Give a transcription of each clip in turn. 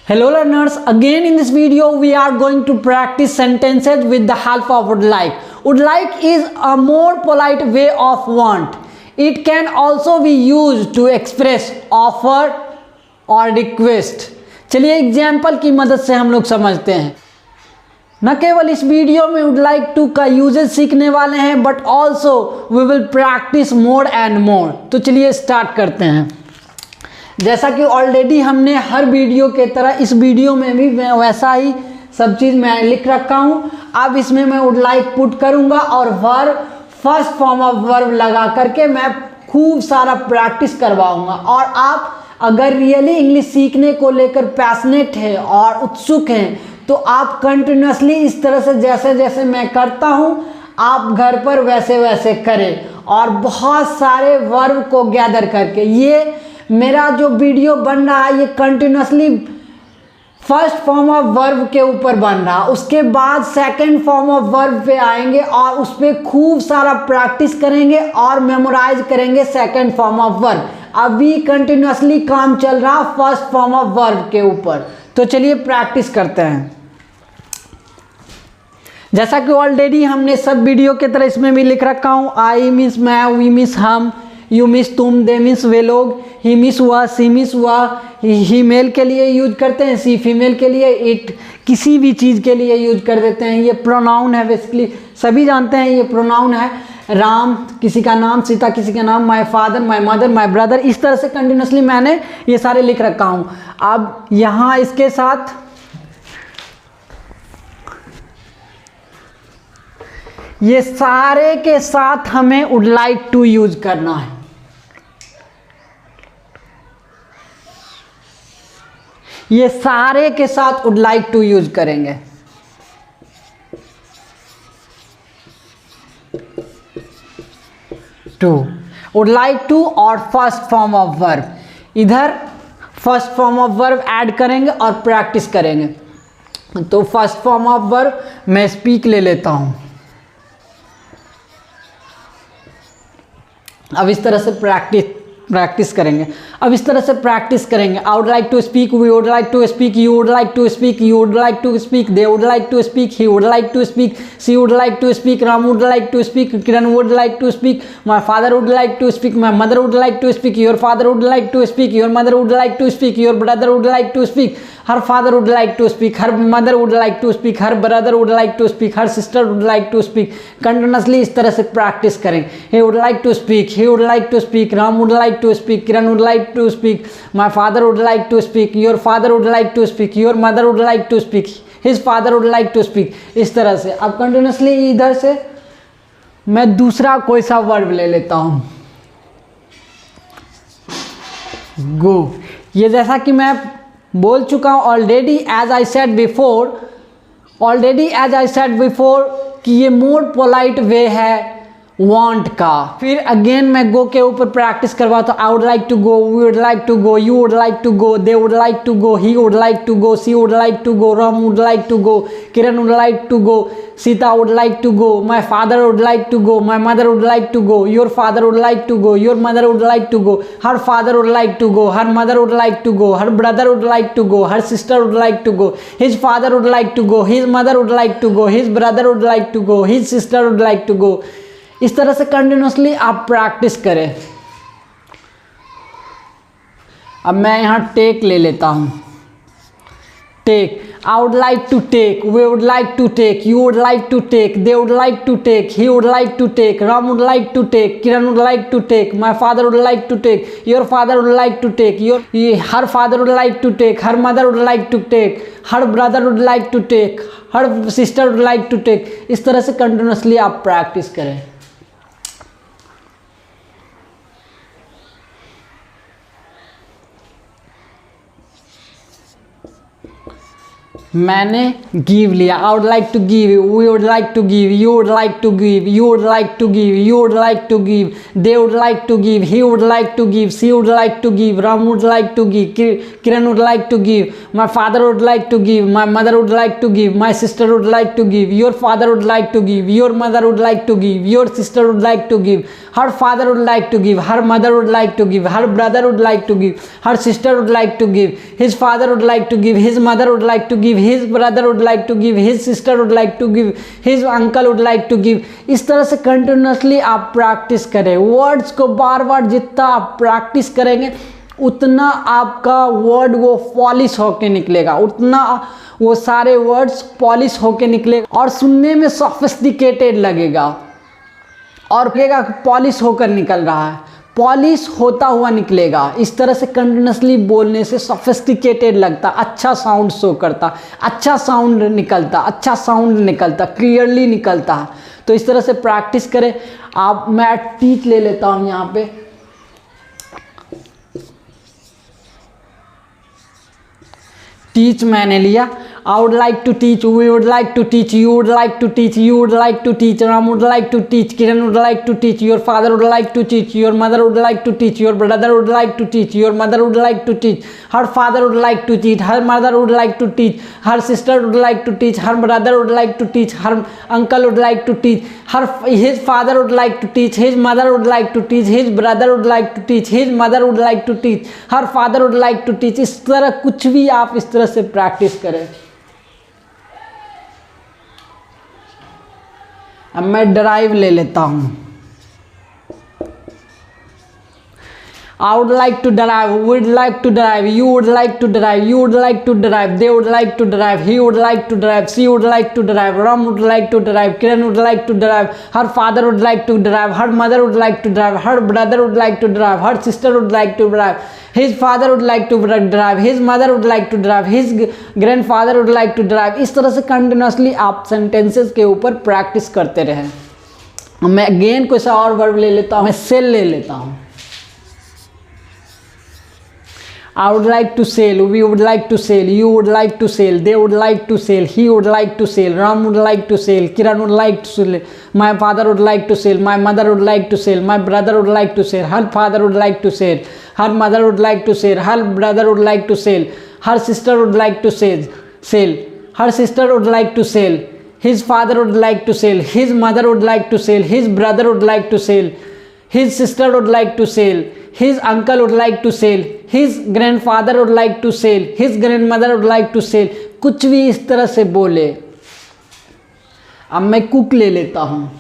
Hello learners, again in this video we are going to practice sentences with the help of would like. Would like is a more polite way of want. It can also be used to express offer और request. चलिए example की मदद से हम लोग समझते हैं। न केवल इस वीडियो में वुड लाइक टू का यूजेज सीखने वाले हैं but also we will practice more and more. तो चलिए स्टार्ट करते हैं। जैसा कि ऑलरेडी हमने हर वीडियो के तरह इस वीडियो में भी मैं वैसा ही सब चीज़ मैं लिख रखा हूँ। अब इसमें मैं वुड लाइक पुट करूँगा और verb first form of verb लगा करके मैं खूब सारा प्रैक्टिस करवाऊँगा। और आप अगर रियली इंग्लिश सीखने को लेकर पैशनेट है और उत्सुक हैं तो आप कंटिन्यूसली इस तरह से जैसे जैसे मैं करता हूँ आप घर पर वैसे वैसे करें और बहुत सारे वर्ब को गैदर करके। ये मेरा जो वीडियो बन रहा है ये continuously first form of verb के ऊपर बन रहा, उसके बाद सेकंड फॉर्म ऑफ वर्ब पे आएंगे और उस पर खूब सारा प्रैक्टिस करेंगे और मेमोराइज करेंगे सेकंड फॉर्म ऑफ वर्ब। अभी कंटिन्यूसली काम चल रहा फर्स्ट फॉर्म ऑफ वर्ब के ऊपर। तो चलिए प्रैक्टिस करते हैं। जैसा कि ऑलरेडी हमने सब वीडियो के तरह इसमें भी लिख रखा हूँ। आई मीन्स मैं, वी मीन्स हम, यू मीन्स तुम, दे मीन्स वे लोग, ही मीन्स वह, सी मीन्स वह, ही मेल के लिए यूज करते हैं, सी फीमेल के लिए, इट किसी भी चीज़ के लिए यूज कर देते हैं। ये प्रोनाउन है, बेसिकली सभी जानते हैं ये प्रोनाउन है। राम किसी का नाम, सीता किसी का नाम, my father, my mother, my brother, इस तरह से कंटिन्यूसली मैंने ये सारे लिख रखा हूँ। अब यहाँ इसके साथ ये सारे के साथ हमें वुड लाइक टू यूज करना है। ये सारे के साथ वुड लाइक टू यूज करेंगे। टू वुड लाइक टू और फर्स्ट फॉर्म ऑफ वर्ब, इधर first form of verb add करेंगे और प्रैक्टिस करेंगे। तो फर्स्ट फॉर्म ऑफ वर्ब मैं स्पीक ले लेता हूं। अब इस तरह से प्रैक्टिस करेंगे। अब इस तरह से प्रैक्टिस करेंगे। I would like to speak, we would like to speak, you would like to speak, you would like to speak, they would like to speak, he would like to speak, she would like to speak, Ram would like to speak, Kiran would like to speak, my father would like to speak, my mother would like to speak, your father would like to speak, your mother would like to speak, your brother would like to speak, her father would like to speak, her mother would like to speak, her brother would like to speak, her sister would like to speak. Continuously इस तरह से practice करें। He would like to speak, he would like to speak, Ram would like to speak, Kiran would like to speak, my father would like to speak, your father would like to speak, your mother would like to speak, his father would like to speak. इस तरह से अब continuously इधर से मैं दूसरा कोई सा वर्ब ले लेता हूं। गो, ये जैसा कि मैं बोल चुका हूं already, as I said before कि ये मोर पोलाइट वे है वांट का। फिर अगेन मैं गो के ऊपर प्रैक्टिस करवाता हूँ। I would like to go, we would like to go, you would like to go, they would like to go, he would like to go, she would like to go, Ram would like to go, Kiran would like to go, Sita would like to go, my father would like to go, my mother would like to go, your father would like to go, your mother would like to go, her father would like to go, her mother would like to go, her brother would like to go, her sister would like to go, his father would like to go, his mother would like to go, his brother would like to go, his sister would like to go. इस तरह से continuously आप practice करें। अब मैं यहाँ take ले लेता हूँ। Take, I would like to take, we would like to take, you would like to take, they would like to take, he would like to take, Ram would like to take, Kiran would like to take, my father would like to take, your father would like to take, her father would like to take, her mother would like to take, her brother would like to take, her sister would like to take. इस तरह से continuously आप practice करें। मैंने give लिया। I would like to give, we would like to give, you would like to give, you would like to give, you would like to give, they would like to give, he would like to give, she would like to give, Ram would like to give, Kiran would like to give, my father would like to give, my mother would like to give, my sister would like to give, your father would like to give, your mother would like to give, your sister would like to give, her father would like to give, her mother would like to give, her brother would like to give, her sister would like to give, his father would like to give, his mother would like to give, his brother would like to give, his sister would like to give, his uncle would like to give। इस तरह से continuously आप practice करें words को। बार बार जितना आप practice करेंगे उतना आपका वर्ड वो पॉलिश होके निकलेगा, उतना वो सारे वर्ड्स पॉलिश होके निकलेगा और सुनने में सोफिस्टिकेटेड लगेगा और लगेगा पॉलिश होकर निकल रहा है, पॉलिश होता हुआ निकलेगा। इस तरह से कंटिन्यूसली बोलने से सोफिस्टिकेटेड लगता, अच्छा साउंड शो करता, अच्छा साउंड निकलता, अच्छा साउंड निकलता, क्लियरली निकलता है। तो इस तरह से प्रैक्टिस करें आप। मैं टीच ले लेता हूँ यहाँ पे। टीच मैंने लिया। I would like to teach, we would like to teach, you would like to teach, you would like to teach, Ram would like to teach, Kiran would like to teach, your father would like to teach, your mother would like to teach, your brother would like to teach, your mother would like to teach, her father would like to teach, her mother would like to teach, her sister would like to teach, her brother would like to teach, her uncle would like to teach, his father would like to teach, his mother would like to teach, his brother would like to teach, his mother would like to teach, her father would like to teach। इस तरह कुछ भी आप इस तरह से practice करें। अब मैं ड्राइव ले लेता हूँ। I would like to drive, would like to drive, you would like to drive, you would like to drive, they would like to drive, he would like to drive, she would like to drive, Ram would like to drive, Kiran would like to drive, her father would like to drive, her mother would like to drive, her brother would like to drive, her sister would like to drive, his father would like to drive, his mother would like to drive, his grandfather would like to drive। इस तरह से continuously आप sentences के ऊपर practice करते रहें। मैं again कोई सा और वर्ब ले लेता हूँ। मैं सेल ले लेता हूँ। I would like to sail, we would like to sail, you would like to sail, they would like to sail, he would like to sail, Ram would like to sail, Kiran would like to sail, my father would like to sail, my mother would like to sail, my brother would like to sail, her father would like to sail, her mother would like to sail, her brother would like to sail, her sister would like to sail, her sister would like to sail, his father would like to sail, his mother would like to sail, his brother would like to sail, his sister would like to sail, his uncle would like to sail, his grandfather would like to sail, his grandmother would like to sail। कुछ भी इस तरह से बोले। अब मैं cook ले लेता हूँ।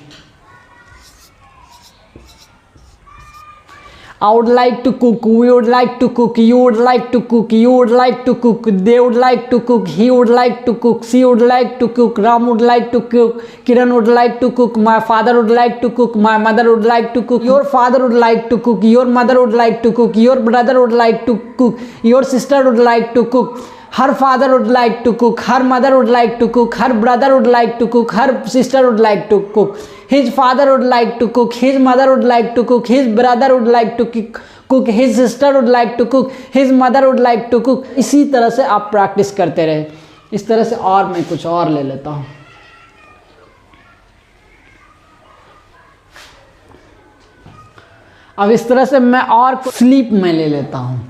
I would like to cook, we would like to cook, you would like to cook, you would like to cook, they would like to cook, he would like to cook, she would like to cook, Ram would like to cook, Kiran would like to cook, my father would like to cook, my mother would like to cook, your father would like to cook, your mother would like to cook, your brother would like to cook, your sister would like to cook, her father would like to cook, her mother would like to cook, her brother would like to cook, her sister would like to cook, his father would like to cook, his mother would like to cook, his brother would like to cook, his sister would like to cook, his mother would like to cook। इसी तरह से आप practice करते रहे। इस तरह से और मैं कुछ और ले लेता हूँ। अब इस तरह से मैं और स्लीप में ले लेता हूँ।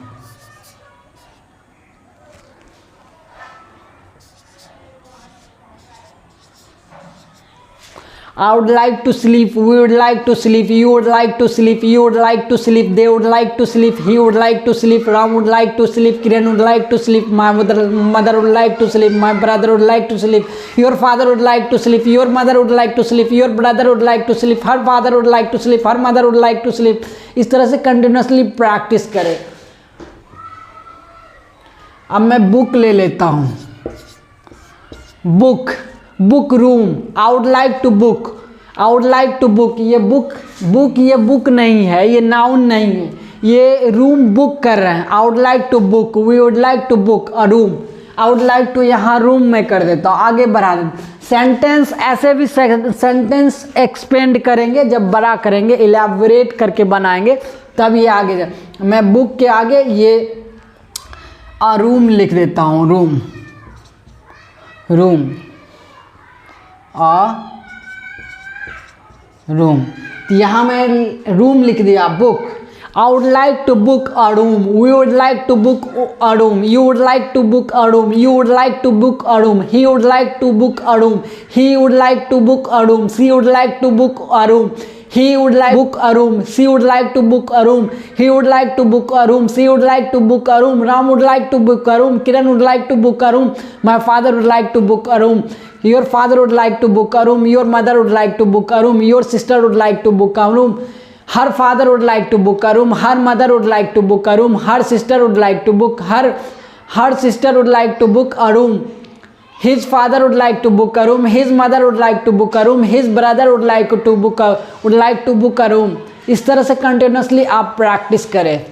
I would like to sleep, we would like to sleep, you would like to sleep, you would like to sleep, they would like to sleep, he would like to sleep, Ram would like to sleep, Kiran would like to sleep, my mother would like to sleep, my brother would like to sleep, your father would like to sleep, your mother would like to sleep, your brother would like to sleep, her father would like to sleep, her mother would like to sleep। इस तरह से continuously practice करें। अब मैं book ले लेता हूँ। Book, book room, I would like to book, I would like to book. ये बुक ये बुक नहीं है, ये नाउन नहीं है, ये रूम बुक कर रहे हैं। I would like to book, we would like to book a room, I would like to यहाँ रूम में कर देता हूँ, आगे बढ़ा देता हूँ। सेंटेंस ऐसे भी सेंटेंस एक्सपेंड करेंगे जब बड़ा करेंगे, इलेबोरेट करके बनाएंगे तब ये आगे जाए। मैं बुक के आगे ये अ रूम लिख देता हूँ, रूम। रूम, अ रूम। तो यहाँ मैं रूम लिख दिया, book. I would like to book a room. We would like to book a room. You would like to book a room. You would like to book a room. He would like to book a room. He would like to book a room. She would like to book a room. He would like to book a room. She would like to book a room. He would like to book a room. She would like to book a room. Ram would like to book a room. Kiran would like to book a room. My father would like to book a room. Your father would like to book a room. Your mother would like to book a room. Your sister would like to book a room. Her father would like to book a room. Her mother would like to book a room. Her sister would like to book her sister would like to book a room. His father would like to book a room. His mother would like to book a room. His brother would like to book a room. इस तरह से continuously आप practice करें।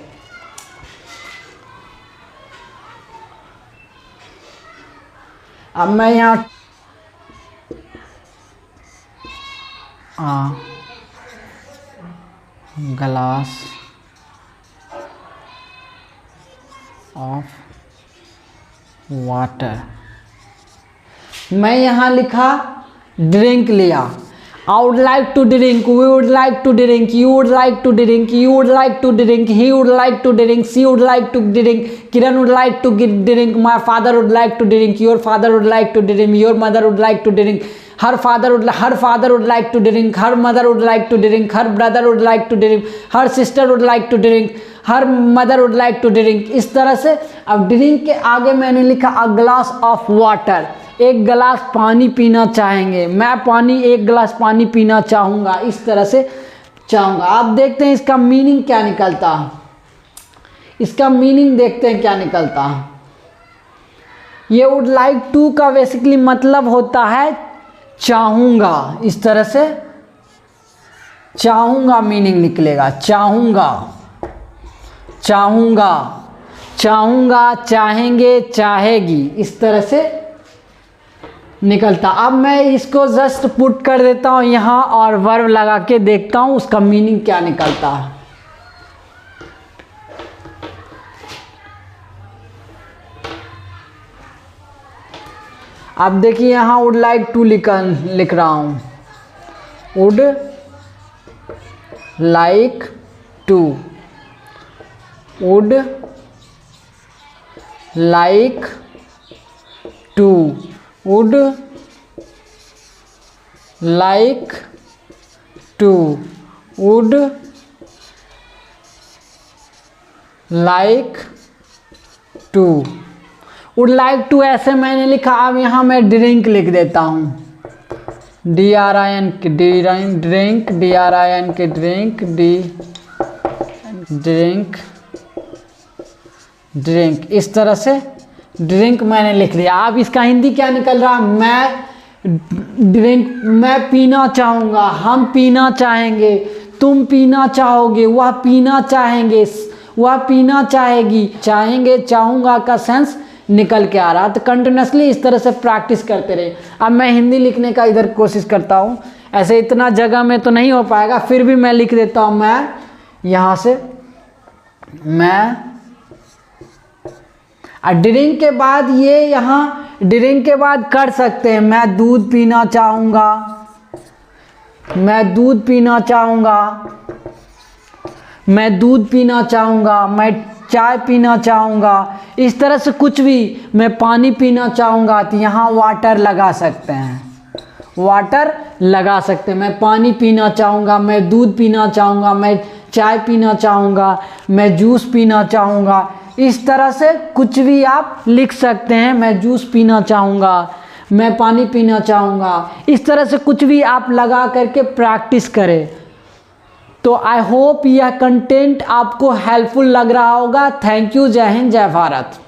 अब मैं यहाँ glass of water, मैं यहाँ लिखा ड्रिंक लिया। I would like to drink, we would like to drink, you would like to drink, you would like to drink, he would like to drink, she would like to drink, Kiran would like to drink, my father would like to drink, your father would like to drink, your mother would like to drink, her father would like to drink, her mother would like to drink, her brother would like to drink, her sister would like to drink, her mother would like to drink। इस तरह से अब drink के आगे मैंने लिखा a glass of water, एक गिलास पानी पीना चाहेंगे, मैं एक गिलास पानी पीना चाहूँगा, इस तरह से चाहूँगा। आप देखते हैं इसका मीनिंग क्या निकलता है, इसका मीनिंग देखते हैं क्या निकलता है। ये वुड लाइक टू का बेसिकली मतलब होता है चाहूँगा, इस तरह से चाहूँगा मीनिंग निकलेगा, चाहूँगा, चाहूँगा, चाहूँगा, चाहेंगे, चाहेगी, इस तरह से निकलता। अब मैं इसको जस्ट पुट कर देता हूँ यहाँ और वर्ब लगा के देखता हूँ उसका मीनिंग क्या निकलता है। अब देखिए यहाँ वुड लाइक टू लिख रहा हूँ, would like to, would like to, would like to, would like to, would like to ऐसे मैंने लिखा। अब यहाँ मैं ड्रिंक लिख देता हूँ, ड्रिंक, ड्रिंक, ड्रिंक, इस तरह से ड्रिंक मैंने लिख दिया। अब इसका हिंदी क्या निकल रहा, मैं ड्रिंक, मैं पीना चाहूँगा, हम पीना चाहेंगे, तुम पीना चाहोगे, वह पीना चाहेंगे, वह पीना चाहेगी, चाहेंगे, चाहूँगा का सेंस निकल के आ रहा। तो कंटिन्यूसली इस तरह से प्रैक्टिस करते रहे। अब मैं हिंदी लिखने का इधर कोशिश करता हूँ, ऐसे इतना जगह में तो नहीं हो पाएगा, फिर भी मैं लिख देता हूँ। मैं यहाँ से मैं ड्रिंक के बाद ये यहाँ ड्रिंक के बाद कर सकते हैं, मैं दूध पीना चाहूँगा, मैं दूध पीना चाहूँगा, मैं दूध पीना चाहूँगा, मैं चाय पीना चाहूँगा, इस तरह से कुछ भी, मैं पानी पीना चाहूँगा, तो यहाँ वाटर लगा सकते हैं, वाटर लगा सकते हैं। मैं पानी पीना चाहूँगा, मैं दूध पीना चाहूँगा, मैं चाय पीना चाहूँगा, मैं जूस पीना चाहूँगा, इस तरह से कुछ भी आप लिख सकते हैं। मैं जूस पीना चाहूँगा, मैं पानी पीना चाहूँगा, इस तरह से कुछ भी आप लगा करके प्रैक्टिस करें। तो आई होप यह कंटेंट आपको हेल्पफुल लग रहा होगा। Thank you. जय हिंद, जय भारत।